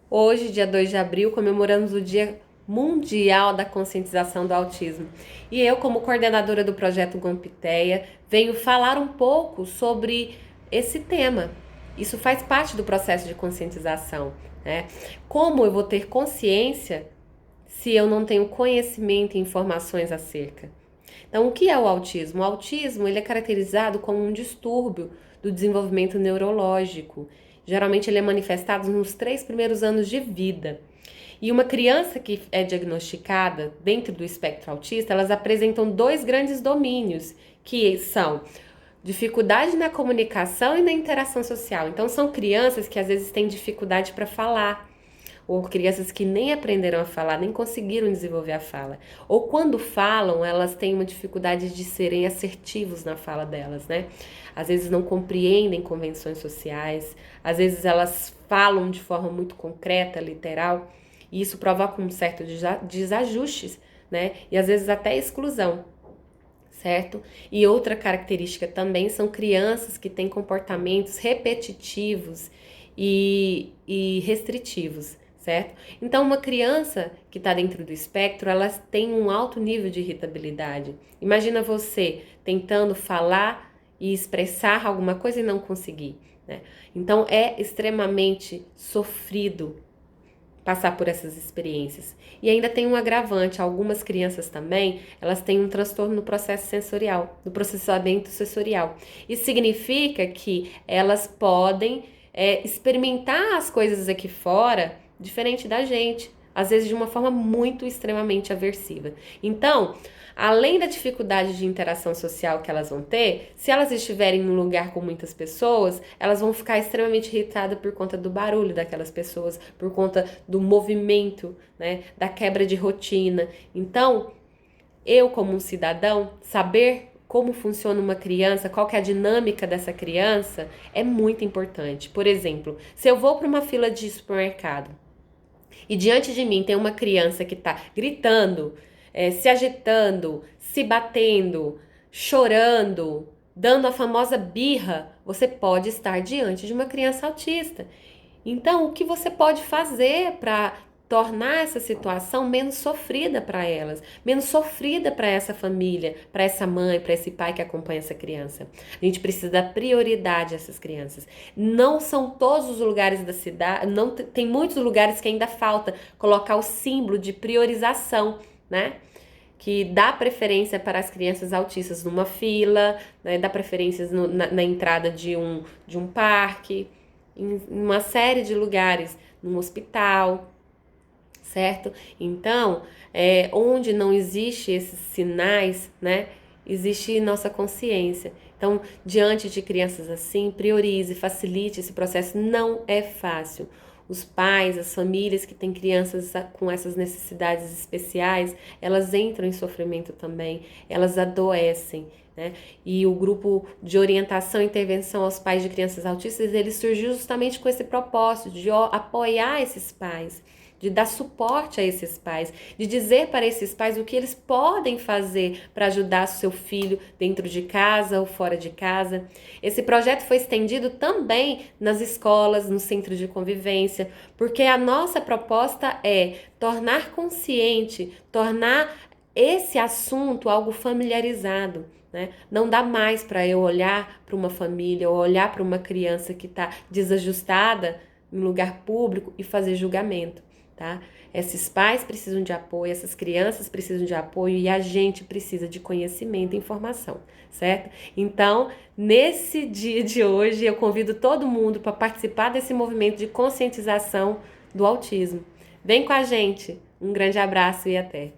Hoje, dia 2 de abril, comemoramos o Dia Mundial da Conscientização do Autismo. E eu, como coordenadora do projeto Gompiteia, venho falar um pouco sobre esse tema. Isso faz parte do processo de conscientização, né? Como eu vou ter consciência se eu não tenho conhecimento e informações acerca? Então, o que é o autismo? O autismo ele é caracterizado como um distúrbio do desenvolvimento neurológico. Geralmente ele é manifestado nos 3 primeiros anos de vida. E uma criança que é diagnosticada dentro do espectro autista, elas apresentam 2 grandes domínios, que são dificuldade na comunicação e na interação social. Então, são crianças que às vezes têm dificuldade para falar, ou crianças que nem aprenderam a falar, nem conseguiram desenvolver a fala. Ou quando falam, elas têm uma dificuldade de serem assertivos na fala delas, né? Às vezes não compreendem convenções sociais, às vezes elas falam de forma muito concreta, literal, e isso provoca um certo desajustes, né? E às vezes até exclusão, certo? E outra característica também são crianças que têm comportamentos repetitivos e restritivos, certo? Então, uma criança que está dentro do espectro, ela tem um alto nível de irritabilidade. Imagina você tentando falar e expressar alguma coisa e não conseguir, né? Então, é extremamente sofrido passar por essas experiências. E ainda tem um agravante, algumas crianças também, elas têm um transtorno no processo sensorial, no processamento sensorial. Isso significa que elas podem experimentar as coisas aqui fora diferente da gente, às vezes de uma forma muito extremamente aversiva. Então, além da dificuldade de interação social que elas vão ter, se elas estiverem num lugar com muitas pessoas, elas vão ficar extremamente irritadas por conta do barulho daquelas pessoas, por conta do movimento, né, da quebra de rotina. Então, eu como um cidadão, saber como funciona uma criança, qual que é a dinâmica dessa criança, é muito importante. Por exemplo, se eu vou para uma fila de supermercado e diante de mim tem uma criança que está gritando, se agitando, se batendo, chorando, dando a famosa birra, você pode estar diante de uma criança autista. Então, o que você pode fazer para tornar essa situação menos sofrida para elas, menos sofrida para essa família, para essa mãe, para esse pai que acompanha essa criança? A gente precisa dar prioridade a essas crianças. Não são todos os lugares da cidade, não tem muitos lugares que ainda falta colocar o símbolo de priorização, né? Que dá preferência para as crianças autistas numa fila, né? Dá preferências na entrada de um parque, em uma série de lugares, num hospital, certo? Então, onde não existe esses sinais, né? Existe nossa consciência. Então, diante de crianças assim, priorize, facilite esse processo. Não é fácil. Os pais, as famílias que têm crianças com essas necessidades especiais, elas entram em sofrimento também, elas adoecem, né? E o grupo de orientação e intervenção aos pais de crianças autistas, ele surgiu justamente com esse propósito de apoiar esses pais, de dar suporte a esses pais, de dizer para esses pais o que eles podem fazer para ajudar seu filho dentro de casa ou fora de casa. Esse projeto foi estendido também nas escolas, no centro de convivência, porque a nossa proposta é tornar consciente, tornar esse assunto algo familiarizado, né? Não dá mais para eu olhar para uma família ou olhar para uma criança que está desajustada em lugar público e fazer julgamento. Tá? Esses pais precisam de apoio, essas crianças precisam de apoio e a gente precisa de conhecimento e informação, certo? Então, nesse dia de hoje, eu convido todo mundo para participar desse movimento de conscientização do autismo. Vem com a gente, um grande abraço e até!